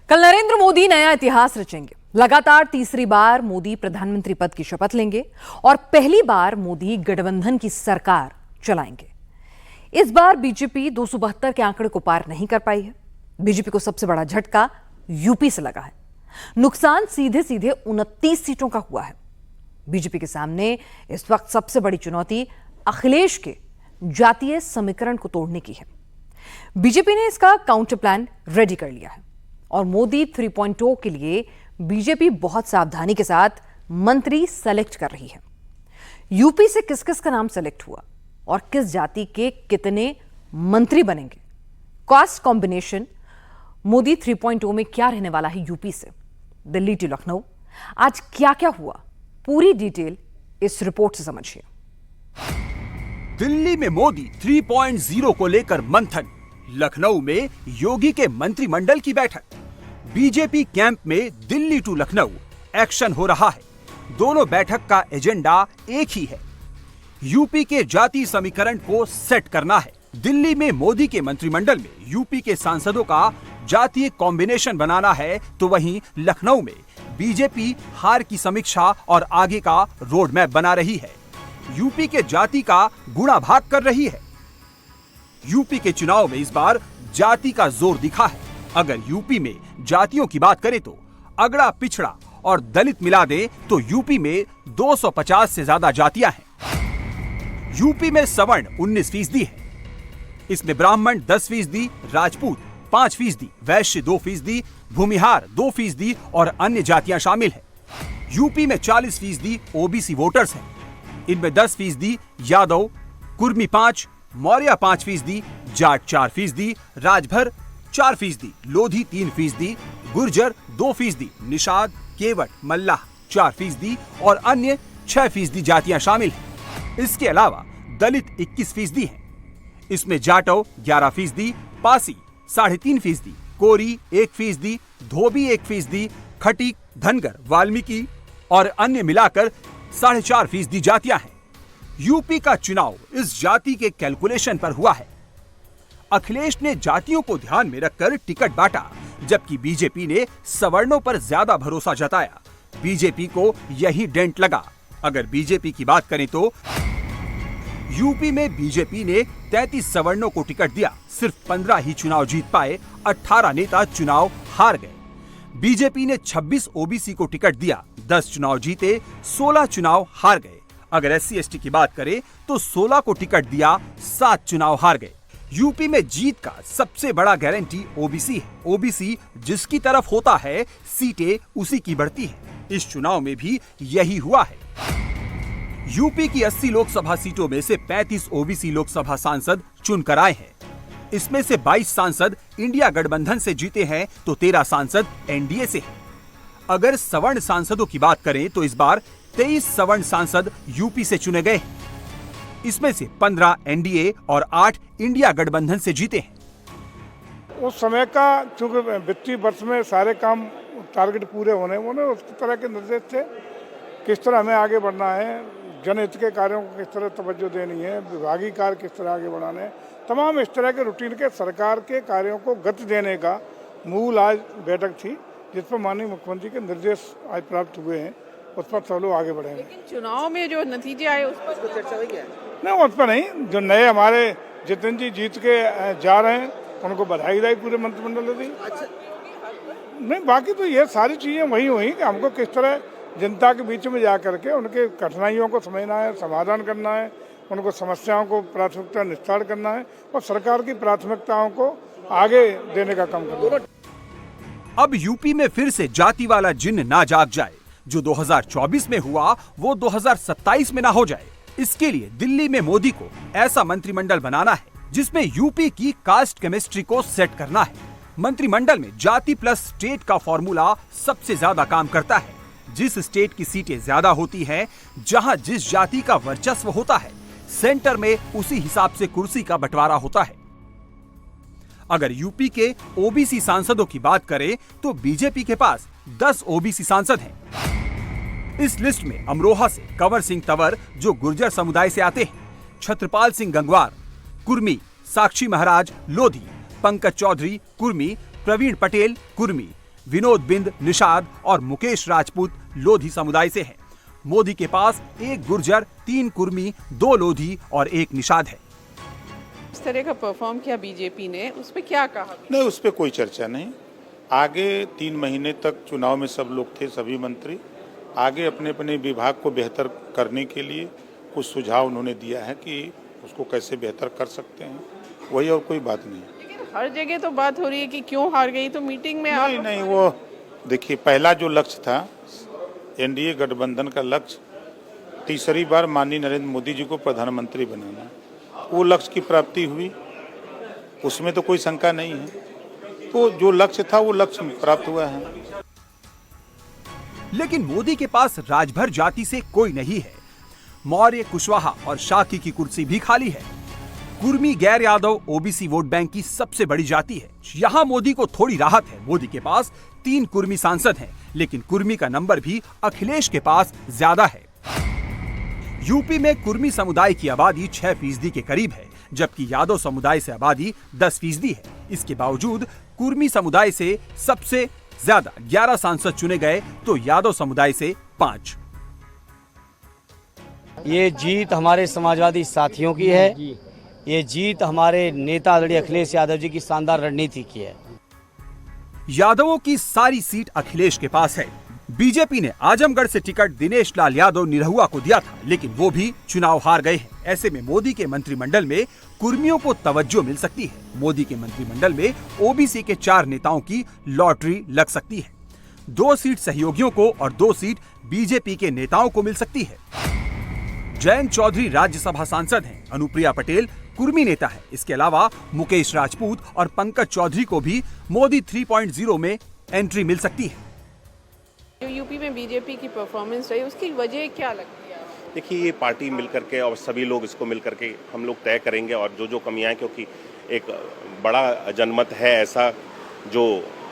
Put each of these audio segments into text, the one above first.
कल नरेंद्र मोदी नया इतिहास रचेंगे। लगातार तीसरी बार मोदी प्रधानमंत्री पद की शपथ लेंगे और पहली बार मोदी गठबंधन की सरकार चलाएंगे। इस बार बीजेपी 272 के आंकड़े को पार नहीं कर पाई है। बीजेपी को सबसे बड़ा झटका यूपी से लगा है। नुकसान सीधे सीधे 29 सीटों का हुआ है। बीजेपी के सामने इस वक्त सबसे बड़ी चुनौती अखिलेश के जातीय समीकरण को तोड़ने की है। बीजेपी ने इसका काउंटर प्लान रेडी कर लिया है और मोदी 3.0 के लिए बीजेपी बहुत सावधानी के साथ मंत्री सेलेक्ट कर रही है। यूपी से किस किस का नाम सेलेक्ट हुआ और किस जाति के कितने मंत्री बनेंगे, कास्ट कॉम्बिनेशन मोदी 3.0 में क्या रहने वाला है यूपी से दिल्ली टू लखनऊ, आज क्या क्या हुआ, पूरी डिटेल इस रिपोर्ट से समझिए। दिल्ली में मोदी 3.0 को लेकर मंथन, लखनऊ में योगी के मंत्रिमंडल की बैठक, बीजेपी कैंप में दिल्ली टू लखनऊ एक्शन हो रहा है। दोनों बैठक का एजेंडा एक ही है, यूपी के जाति समीकरण को सेट करना है। दिल्ली में मोदी के मंत्रिमंडल में यूपी के सांसदों का जातीय कॉम्बिनेशन बनाना है, तो वहीं लखनऊ में बीजेपी हार की समीक्षा और आगे का रोड मैप बना रही है। यूपी के जाति का गुणा भाग कर रही है। यूपी के चुनाव में इस बार जाति का जोर दिखा है। अगर यूपी में जातियों की बात करें तो अगड़ा पिछड़ा और दलित मिला दें तो यूपी में 250 से ज्यादा जातियां हैं। यूपी में सवर्ण 19% है। इसमें ब्राह्मण 10%, राजपूत 5%, वैश्य 2%, भूमिहार 2% और अन्य जातियां शामिल हैं। यूपी में 40% ओबीसी वोटर्स हैं। इनमें 10% यादव, कुर्मी 5%, मौर्य 5%, जाट 4%, राजभर 4%, लोधी 3%, गुर्जर 2%, निषाद, केवट, मल्लाह 4% और अन्य 6% जातियां शामिल हैं। इसके अलावा दलित 21% हैं। इसमें जाटव 11%, पासी 3.5%, कोरी 1%, धोबी 1%, खटीक, धनगर, वाल्मीकि और अन्य मिलाकर 4.5% जातियां हैं। यूपी का चुनाव इस जाति के कैलकुलेशन पर हुआ है। अखिलेश ने जातियों को ध्यान में रखकर टिकट बांटा, जबकि बीजेपी ने सवर्णों पर ज्यादा भरोसा जताया। बीजेपी को यही डेंट लगा। अगर बीजेपी की बात करें तो यूपी में बीजेपी ने 33 सवर्णों को टिकट दिया, सिर्फ 15 ही चुनाव जीत पाए, 18 नेता चुनाव हार गए। बीजेपी ने 26 ओबीसी को टिकट दिया, 10 चुनाव जीते, 16 चुनाव हार गए। अगर SC/ST की बात करें तो 16 को टिकट दिया, 7 चुनाव हार गए। यूपी में जीत का सबसे बड़ा गारंटी ओबीसी है। ओबीसी जिसकी तरफ होता है, सीटें उसी की बढ़ती है। इस चुनाव में भी यही हुआ है। यूपी की 80 लोकसभा सीटों में से 35 ओबीसी लोकसभा सांसद चुनकर आए हैं। इसमें से 22 सांसद इंडिया गठबंधन से जीते हैं तो 13 सांसद एनडीए से हैं। अगर सवर्ण सांसदों की बात करें तो इस बार 23 सवर्ण सांसद यूपी से चुने गए हैं। इसमें से 15 एनडीए और 8 इंडिया गठबंधन से जीते हैं। उस समय का चूंकि वित्तीय वर्ष में सारे काम टारगेट पूरे होने उस तरह के निर्देश थे, किस तरह हमें आगे बढ़ना है, जनहित के कार्यों को किस तरह तवज्जो देनी है, विभागीय कार्य किस तरह आगे बढ़ाने हैं, तमाम इस तरह के रूटीन के सरकार के कार्यों को गति देने का मूल आज बैठक थी, जिस पर माननीय मुख्यमंत्री के निर्देश आज प्राप्त हुए हैं। उस पर सब लोग आगे बढ़ेंगे। लेकिन चुनाव में जो नतीजे आए उस पर चर्चा हुई है? नहीं, उस पर नहीं। जो नए हमारे जितेंद्र जी जीत के जा रहे हैं उनको बधाई दी पूरे मंत्रिमंडल ने दी। अच्छा, नहीं, बाकी तो ये सारी चीजें वही हुई कि हमको किस तरह जनता के बीच में जा करके उनके कठिनाइयों को समझना है, समाधान करना है, उनको समस्याओं को प्राथमिकता निस्तार करना है और सरकार की प्राथमिकताओं को आगे देने का काम करना है। अब यूपी में फिर से जाति वाला जिन्न ना जाग जाए। जो 2024 में हुआ वो 2027 में ना हो जाए। इसके लिए दिल्ली में मोदी को ऐसा मंत्रिमंडल बनाना है जिसमें यूपी की कास्ट केमिस्ट्री को सेट करना है। मंत्रिमंडल में जाति प्लस स्टेट का फॉर्मूला सबसे ज्यादा काम करता है। जिस स्टेट की सीटें ज्यादा होती हैं, जहां जिस जाति का वर्चस्व होता है, सेंटर में उसी हिसाब से कुर्सी का बंटवारा होता है। अगर यूपी के ओबीसी सांसदों की बात करें तो बीजेपी के पास 10 ओबीसी सांसद हैं। इस लिस्ट में अमरोहा से कंवर सिंह तंवर जो गुर्जर समुदाय से आते हैं, छत्रपाल सिंह गंगवार कुर्मी, साक्षी महाराज लोधी, पंकज चौधरी कुर्मी, प्रवीण पटेल कुर्मी, विनोद बिंद निषाद और मुकेश राजपूत लोधी समुदाय से हैं। मोदी के पास 1 गुर्जर, 3 कुर्मी, 2 लोधी और 1 निषाद है। इस तरह का परफॉर्म किया बीजेपी ने, उस पर क्या कहा? नहीं, उस पर कोई चर्चा नहीं। आगे 3 महीने तक चुनाव में सब लोग थे, सभी मंत्री आगे अपने अपने विभाग को बेहतर करने के लिए कुछ सुझाव उन्होंने दिया है कि उसको कैसे बेहतर कर सकते हैं, वही और कोई बात नहीं। लेकिन हर जगह तो बात हो रही है कि क्यों हार गई, तो मीटिंग में नहीं, वो देखिए, पहला जो लक्ष्य था एनडीए गठबंधन का लक्ष्य, तीसरी बार माननीय नरेंद्र मोदी जी को प्रधानमंत्री बनाना, वो लक्ष्य की प्राप्ति हुई, उसमें तो कोई शंका नहीं है। तो जो लक्ष्य था वो लक्ष्य प्राप्त हुआ है। लेकिन मोदी के पास राजभर जाति से कोई नहीं है। मौर्य, कुशवाहा और शाक्य की कुर्सी भी खाली है। कुर्मी गैर यादव ओबीसी वोट बैंक की सबसे बड़ी जाति है। यहाँ मोदी को थोड़ी राहत है। मोदी के पास 3 कुर्मी सांसद हैं, लेकिन कुर्मी का नंबर भी अखिलेश के पास ज्यादा है। यूपी में कुर्मी समुदाय की आबादी 6% के करीब है, जबकि यादव समुदाय से आबादी 10% है। इसके बावजूद कुर्मी समुदाय से सबसे ज्यादा 11 सांसद चुने गए, तो यादव समुदाय से 5। ये जीत हमारे समाजवादी साथियों की है। ये जीत हमारे नेता आदरणीय अखिलेश यादव जी की शानदार रणनीति की है। यादवों की सारी सीट अखिलेश के पास है। बीजेपी ने आजमगढ़ से टिकट दिनेश लाल यादव निरहुआ को दिया था, लेकिन वो भी चुनाव हार गए हैं। ऐसे में मोदी के मंत्रिमंडल में कुर्मियों को तवज्जो मिल सकती है। मोदी के मंत्रिमंडल में ओबीसी के 4 नेताओं की लॉटरी लग सकती है। 2 सीट सहयोगियों को और 2 सीट बीजेपी के नेताओं को मिल सकती है। जयंत चौधरी राज्यसभा सांसद हैं। अनुप्रिया पटेल कुर्मी नेता है। इसके अलावा मुकेश राजपूत और पंकज चौधरी को भी मोदी 3.0 में एंट्री मिल सकती है। जो यूपी में बीजेपी की परफॉर्मेंस रही, उसकी वजह क्या लगती है? देखिए, ये पार्टी मिल करके और सभी लोग इसको मिल करके हम लोग तय करेंगे, और जो कमियां हैं, क्योंकि एक बड़ा जनमत है ऐसा जो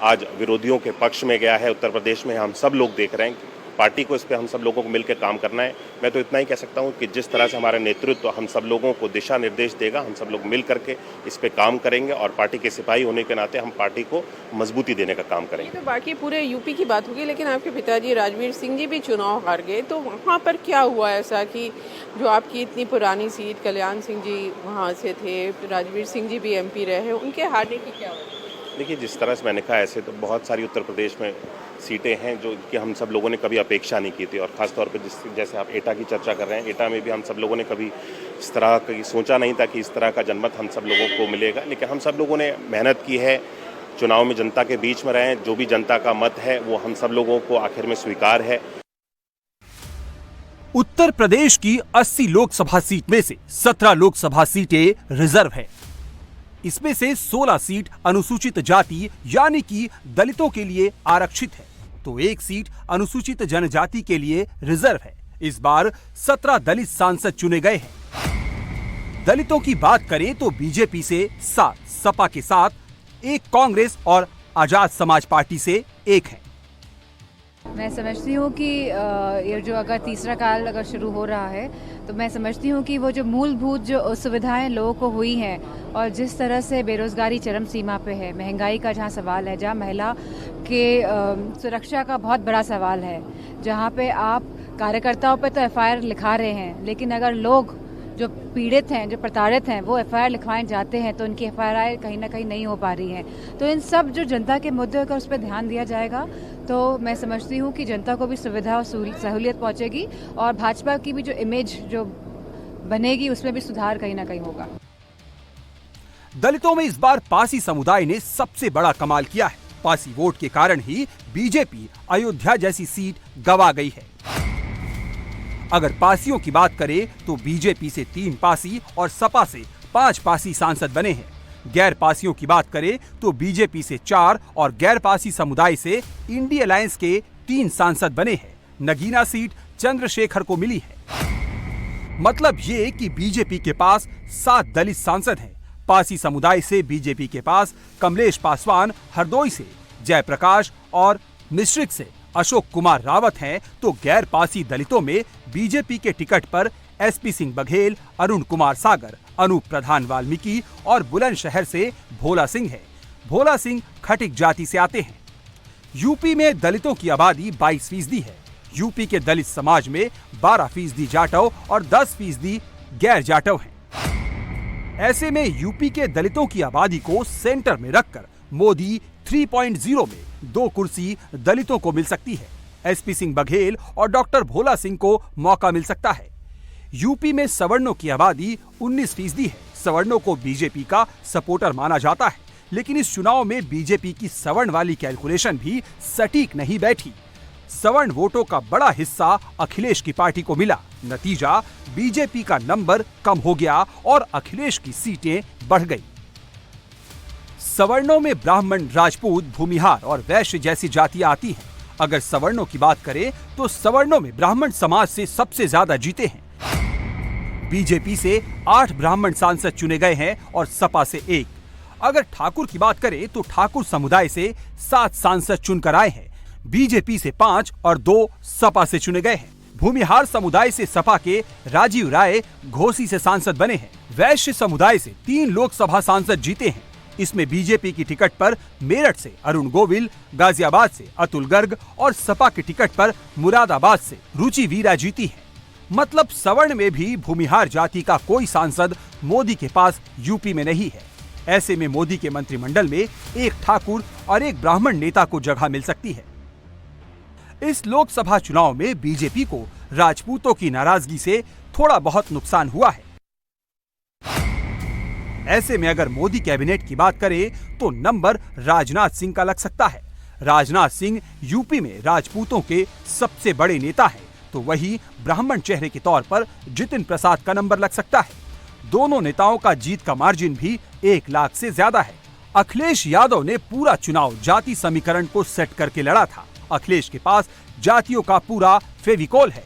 आज विरोधियों के पक्ष में गया है उत्तर प्रदेश में, हम सब लोग देख रहे हैं। पार्टी को इस पे हम सब लोगों को मिलकर काम करना है। मैं तो इतना ही कह सकता हूं कि जिस तरह से हमारा नेतृत्व हम सब लोगों को दिशा निर्देश देगा, हम सब लोग मिल करके इस पे काम करेंगे, और पार्टी के सिपाही होने के नाते हम पार्टी को मजबूती देने का काम करेंगे। तो बाकी पूरे यूपी की बात होगी, लेकिन आपके पिताजी राजवीर सिंह जी भी चुनाव हार गए, तो वहाँ पर क्या हुआ ऐसा कि जो आपकी इतनी पुरानी सीट, कल्याण सिंह जी वहाँ से थे, राजवीर सिंह जी भी MP रहे, उनके हारने की क्या वजह? देखिए, जिस तरह से मैंने कहा, ऐसे तो बहुत सारी उत्तर प्रदेश में सीटें हैं जो कि हम सब लोगों ने कभी अपेक्षा नहीं की थी, और ख़ासतौर पर जैसे आप एटा की चर्चा कर रहे हैं, एटा में भी हम सब लोगों ने कभी इस तरह की सोचा नहीं था कि इस तरह का जनमत हम सब लोगों को मिलेगा। लेकिन हम सब लोगों ने मेहनत की है, चुनाव में जनता के बीच में रहे, जो भी जनता का मत है वो हम सब लोगों को आखिर में स्वीकार है। उत्तर प्रदेश की 80 लोकसभा सीट में से 17 लोकसभा सीटें रिजर्व है। इसमें से 16 सीट अनुसूचित जाति यानी कि दलितों के लिए आरक्षित है, तो 1 सीट अनुसूचित जनजाति के लिए रिजर्व है। इस बार 17 दलित सांसद चुने गए हैं। दलितों की बात करें तो बीजेपी से 7, सपा के 7, 1 कांग्रेस और आजाद समाज पार्टी से 1 है। मैं समझती हूँ कि ये जो अगर तीसरा काल अगर शुरू हो रहा है, तो मैं समझती हूँ कि वो जो मूलभूत जो सुविधाएं लोगों को हुई हैं, और जिस तरह से बेरोजगारी चरम सीमा पे है, महंगाई का जहाँ सवाल है, जहाँ महिला के सुरक्षा का बहुत बड़ा सवाल है, जहाँ पे आप कार्यकर्ताओं पे तो FIR लिखा रहे हैं, लेकिन अगर लोग जो पीड़ित हैं, जो प्रताड़ित हैं, वो FIR लिखवाए जाते हैं तो उनकी FIR कहीं ना कहीं नहीं हो पा रही हैं। तो इन सब जो जनता के मुद्दे अगर उस पर ध्यान दिया जाएगा, तो मैं समझती हूँ कि जनता को भी सुविधा और सहूलियत पहुँचेगी, और भाजपा की भी जो इमेज जो बनेगी उसमें भी सुधार कहीं ना कहीं होगा। दलितों में इस बार पासी समुदाय ने सबसे बड़ा कमाल किया है। पासी वोट के कारण ही बीजेपी अयोध्या जैसी सीट गंवा गई है। अगर पासियों की बात करें तो बीजेपी से 3 पासी और सपा से 5 पासी सांसद बने हैं। गैर पासियों की बात करें तो बीजेपी से 4 और गैर पासी समुदाय से इंडी अलायंस के 3 सांसद बने हैं। नगीना सीट चंद्रशेखर को मिली है। मतलब ये कि बीजेपी के पास 7 दलित सांसद हैं। पासी समुदाय से बीजेपी के पास कमलेश पासवान हरदोई से, जयप्रकाश और मिश्रिक से अशोक कुमार रावत हैं, तो गैर पासी दलितों में बीजेपी के टिकट पर SP सिंह बघेल, अरुण कुमार सागर, अनूप प्रधान वाल्मीकि और बुलंदशहर से भोला सिंह है। भोला सिंह खटिक जाति से आते हैं। यूपी में दलितों की आबादी 22% है। यूपी के दलित समाज में 12% जाटव और 10% गैर जाटव हैं। ऐसे में यूपी के दलितों की आबादी को सेंटर में रखकर मोदी 3.0 में 2 कुर्सी दलितों को मिल सकती है। एसपी सिंह बघेल और डॉक्टर भोला सिंह को मौका मिल सकता है। यूपी में सवर्णों की आबादी 19% है। सवर्णों को बीजेपी का सपोर्टर माना जाता है, लेकिन इस चुनाव में बीजेपी की सवर्ण वाली कैलकुलेशन भी सटीक नहीं बैठी। सवर्ण वोटों का बड़ा हिस्सा अखिलेश की पार्टी को मिला। नतीजा, बीजेपी का नंबर कम हो गया और अखिलेश की सीटें बढ़ गई। सवर्णों में ब्राह्मण, राजपूत, भूमिहार और वैश्य जैसी जातियां आती हैं। अगर सवर्णों की बात करें तो सवर्णों में ब्राह्मण समाज से सबसे ज्यादा जीते हैं। बीजेपी से 8 ब्राह्मण सांसद चुने गए हैं और सपा से 1। अगर ठाकुर की बात करें तो ठाकुर समुदाय से 7 सांसद चुनकर आए हैं। बीजेपी से 5 और 2 सपा से चुने गए हैं। भूमिहार समुदाय से सपा के राजीव राय घोसी से सांसद बने हैं। वैश्य समुदाय से 3 लोकसभा सांसद जीते हैं। इसमें बीजेपी की टिकट पर मेरठ से अरुण गोविल, गाजियाबाद से अतुल गर्ग और सपा की टिकट पर मुरादाबाद से रुचि वीरा जीती है। मतलब सवर्ण में भी भूमिहार जाति का कोई सांसद मोदी के पास यूपी में नहीं है। ऐसे में मोदी के मंत्रिमंडल में 1 ठाकुर और 1 ब्राह्मण नेता को जगह मिल सकती है। इस लोकसभा चुनाव में बीजेपी को राजपूतों की नाराजगी से थोड़ा बहुत नुकसान हुआ है। ऐसे में अगर मोदी कैबिनेट की बात करें तो नंबर राजनाथ सिंह का लग सकता है। राजनाथ सिंह यूपी में राजपूतों के सबसे बड़े नेता हैं, तो वही ब्राह्मण चेहरे के तौर पर जितिन प्रसाद का नंबर लग सकता है। दोनों नेताओं का जीत का मार्जिन भी 1 लाख से ज्यादा है। अखिलेश यादव ने पूरा चुनाव जाति समीकरण को सेट करके लड़ा था। अखिलेश के पास जातियों का पूरा फेविकोल है।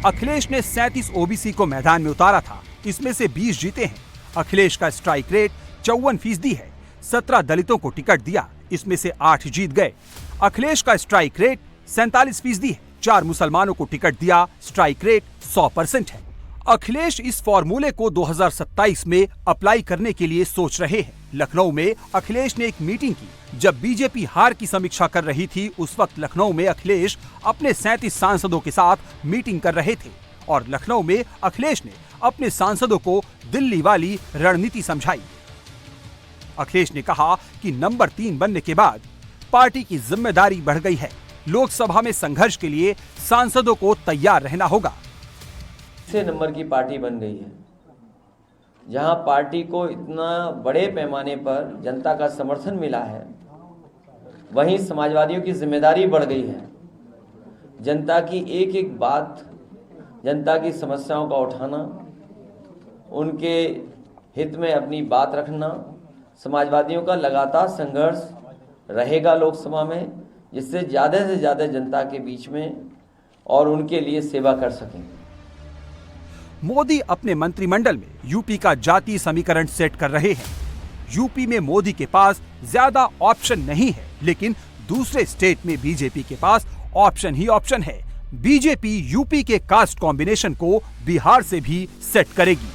अखिलेश ने 37 ओबीसी को मैदान में उतारा था, इसमें से 20 जीते हैं। अखिलेश का स्ट्राइक रेट 54% है। 17 दलितों को टिकट दिया, इसमें से 8 जीत गए। अखिलेश का स्ट्राइक रेट 47% है। 4 मुसलमानों को टिकट दिया, स्ट्राइक रेट 100% है। अखिलेश इस फॉर्मूले को 2027 में अप्लाई करने के लिए सोच रहे हैं। लखनऊ में अखिलेश ने एक मीटिंग की। जब बीजेपी हार की समीक्षा कर रही थी, उस वक्त लखनऊ में अखिलेश अपने 37 सांसदों के साथ मीटिंग कर रहे थे और लखनऊ में अखिलेश ने अपने सांसदों को दिल्ली वाली रणनीति समझाई। अखिलेश ने कहा कि नंबर 3 बनने के बाद पार्टी की जिम्मेदारी बढ़ गई है। लोकसभा में संघर्ष के लिए सांसदों को तैयार रहना होगा। तीसरे नंबर की पार्टी बन गई है, जहां पार्टी को इतना बड़े पैमाने पर जनता का समर्थन मिला है, वहीं समाजवादियों की जिम्मेदारी बढ़ गई है। जनता की एक एक बात, जनता की समस्याओं का उठाना, उनके हित में अपनी बात रखना। समाजवादियों का लगातार संघर्ष रहेगा लोकसभा में, जिससे ज़्यादा से ज़्यादा जनता के बीच में और उनके लिए सेवा कर सकें। मोदी अपने मंत्रिमंडल में यूपी का जातीय समीकरण सेट कर रहे हैं। यूपी में मोदी के पास ज्यादा ऑप्शन नहीं है, लेकिन दूसरे स्टेट में बीजेपी के पास ऑप्शन ही ऑप्शन है। बीजेपी यूपी के कास्ट कॉम्बिनेशन को बिहार से भी सेट करेगी।